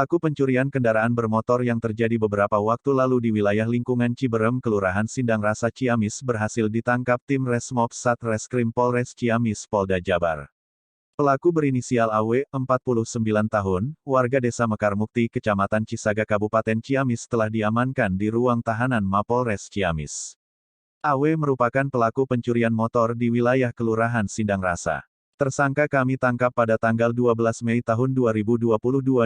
Pelaku pencurian kendaraan bermotor yang terjadi beberapa waktu lalu di wilayah lingkungan Ciberem, Kelurahan Sindang Rasa, Ciamis berhasil ditangkap tim Resmob Satreskrim Polres Ciamis, Polda Jabar. Pelaku berinisial AW, 49 tahun, warga Desa Mekar Mukti, Kecamatan Cisaga, Kabupaten Ciamis telah diamankan di ruang tahanan Mapolres Ciamis. AW merupakan pelaku pencurian motor di wilayah Kelurahan Sindang Rasa. Tersangka kami tangkap pada tanggal 12 Mei tahun 2022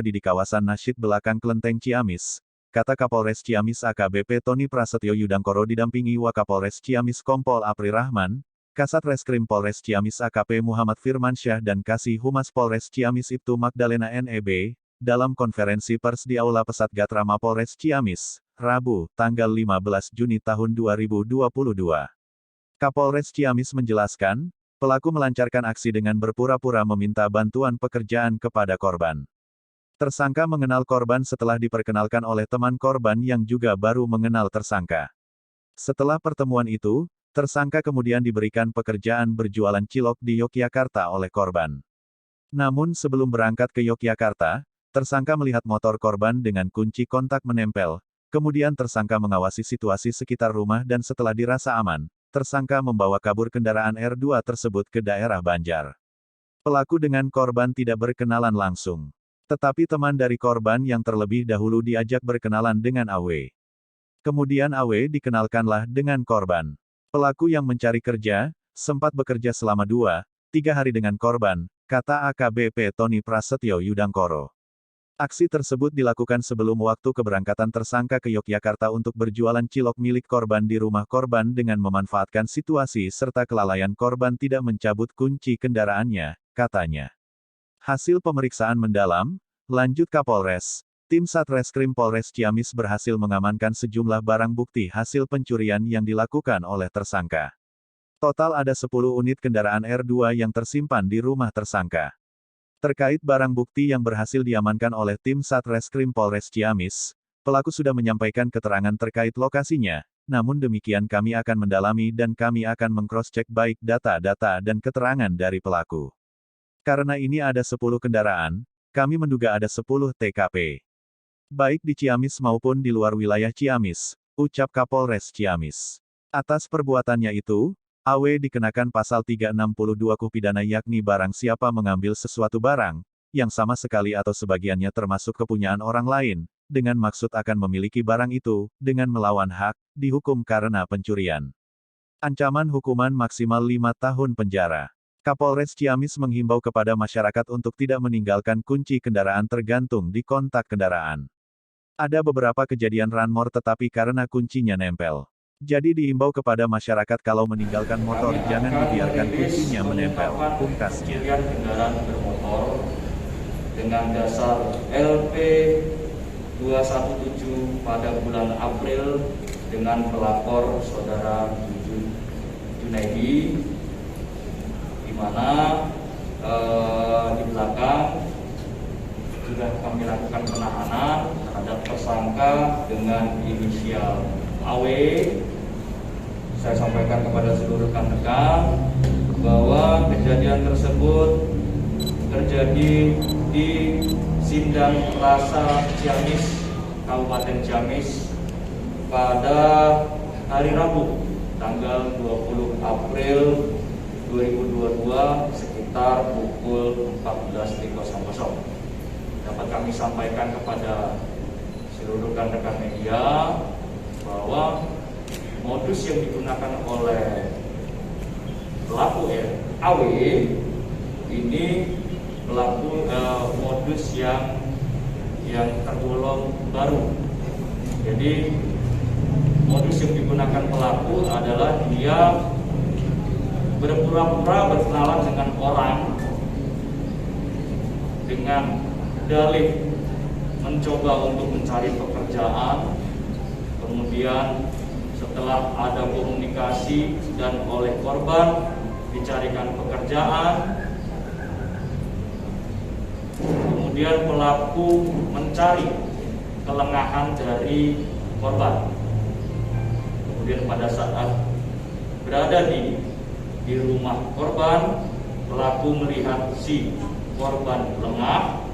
di kawasan Nasyid Belakang Klenteng Ciamis, kata Kapolres Ciamis AKBP Tony Prasetyo Yudangkoro didampingi Wakapolres Ciamis Kompol Apri Rahman, Kasat Reskrim Polres Ciamis AKP Muhammad Firmansyah dan Kasih Humas Polres Ciamis Ibtu Magdalena NEB, dalam konferensi pers di Aula Pesat Gatra Mapolres Ciamis, Rabu, tanggal 15 Juni tahun 2022. Kapolres Ciamis menjelaskan, pelaku melancarkan aksi dengan berpura-pura meminta bantuan pekerjaan kepada korban. Tersangka mengenal korban setelah diperkenalkan oleh teman korban yang juga baru mengenal tersangka. Setelah pertemuan itu, tersangka kemudian diberikan pekerjaan berjualan cilok di Yogyakarta oleh korban. Namun sebelum berangkat ke Yogyakarta, tersangka melihat motor korban dengan kunci kontak menempel, kemudian tersangka mengawasi situasi sekitar rumah dan setelah dirasa aman, tersangka membawa kabur kendaraan R2 tersebut ke daerah Banjar. Pelaku dengan korban tidak berkenalan langsung. Tetapi teman dari korban yang terlebih dahulu diajak berkenalan dengan AW. Kemudian AW dikenalkanlah dengan korban. Pelaku yang mencari kerja, sempat bekerja selama 2-3 hari dengan korban, kata AKBP Tony Prasetyo Yudangkoro. Aksi tersebut dilakukan sebelum waktu keberangkatan tersangka ke Yogyakarta untuk berjualan cilok milik korban di rumah korban dengan memanfaatkan situasi serta kelalaian korban tidak mencabut kunci kendaraannya, katanya. Hasil pemeriksaan mendalam, lanjut Kapolres, tim Satreskrim Polres Ciamis berhasil mengamankan sejumlah barang bukti hasil pencurian yang dilakukan oleh tersangka. Total ada 10 unit kendaraan R2 yang tersimpan di rumah tersangka. Terkait barang bukti yang berhasil diamankan oleh tim Satreskrim Polres Ciamis, pelaku sudah menyampaikan keterangan terkait lokasinya, namun demikian kami akan mendalami dan kami akan meng-cross-check baik data-data dan keterangan dari pelaku. Karena ini ada 10 kendaraan, kami menduga ada 10 TKP. Baik di Ciamis maupun di luar wilayah Ciamis, ucap Kapolres Ciamis. Atas perbuatannya itu, AW dikenakan pasal 362 KUH pidana yakni barang siapa mengambil sesuatu barang, yang sama sekali atau sebagiannya termasuk kepunyaan orang lain, dengan maksud akan memiliki barang itu, dengan melawan hak, dihukum karena pencurian. Ancaman hukuman maksimal 5 tahun penjara. Kapolres Ciamis menghimbau kepada masyarakat untuk tidak meninggalkan kunci kendaraan tergantung di kontak kendaraan. Ada beberapa kejadian ranmor tetapi karena kuncinya nempel. Jadi diimbau kepada masyarakat kalau meninggalkan motor jangan dibiarkan kuncinya menempel, pungkasnya. Kendaraan bermotor dengan dasar LP 217 pada bulan April dengan pelapor saudara Junaidi, di mana di belakang sudah kami lakukan penahanan terhadap tersangka dengan inisial AW. Saya sampaikan kepada seluruh rekan-rekan bahwa kejadian tersebut terjadi di Sindang Rasa Ciamis, Kabupaten Ciamis pada hari Rabu, tanggal 20 April 2022 sekitar pukul 14.00. Dapat kami sampaikan kepada seluruh rekan-rekan media bahwa modus yang digunakan oleh pelaku AW ini modus yang tergolong baru. Jadi modus yang digunakan pelaku adalah dia berpura-pura berkenalan dengan orang dengan dalih mencoba untuk mencari pekerjaan. Kemudian setelah ada komunikasi dan oleh korban dicarikan pekerjaan, kemudian pelaku mencari kelengahan dari korban. Kemudian pada saat berada di rumah korban, pelaku melihat si korban lengah,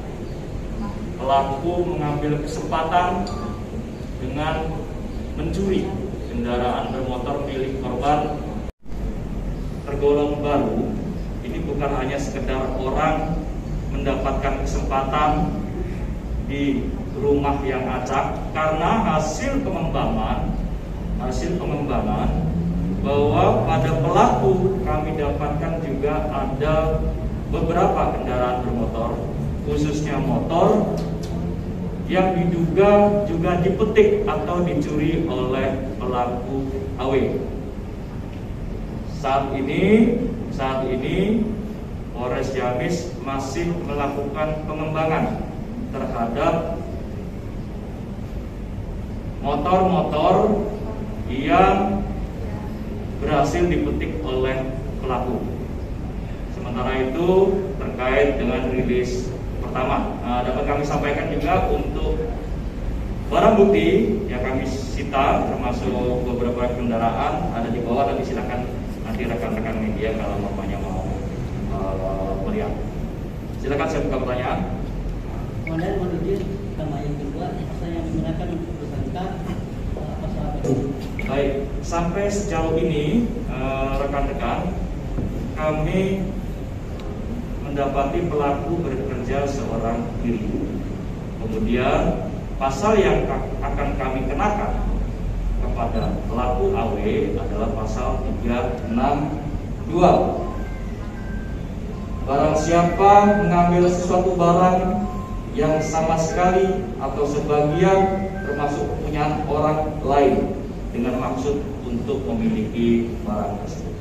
pelaku mengambil kesempatan dengan mencuri kendaraan bermotor milik korban tergolong baru. Ini bukan hanya sekedar orang mendapatkan kesempatan di rumah yang acak, karena hasil pengembangan bahwa pada pelaku kami dapatkan juga ada beberapa kendaraan bermotor, khususnya motor yang diduga juga dipetik atau dicuri oleh pelaku AW. Saat ini Polres Ciamis masih melakukan pengembangan terhadap motor-motor yang berhasil dipetik oleh pelaku. Sementara itu terkait dengan rilis pertama, dapat kami sampaikan juga untuk barang bukti yang kami sita, termasuk beberapa kendaraan ada di bawah. Nanti silakan nanti rekan-rekan media kalau mamanya mau melihat. Silakan, saya buka pertanyaan. Kemudian menuju sama yang kedua, pasal yang digunakan untuk tersangka pasal apa? Baik, sampai sejauh ini rekan-rekan, kami mendapati pelaku bekerja seorang diri. Kemudian pasal yang akan kami kenakan kepada pelaku AW adalah pasal 362. Barang siapa mengambil sesuatu barang yang sama sekali atau sebagian termasuk kepunyaan orang lain dengan maksud untuk memiliki barang tersebut.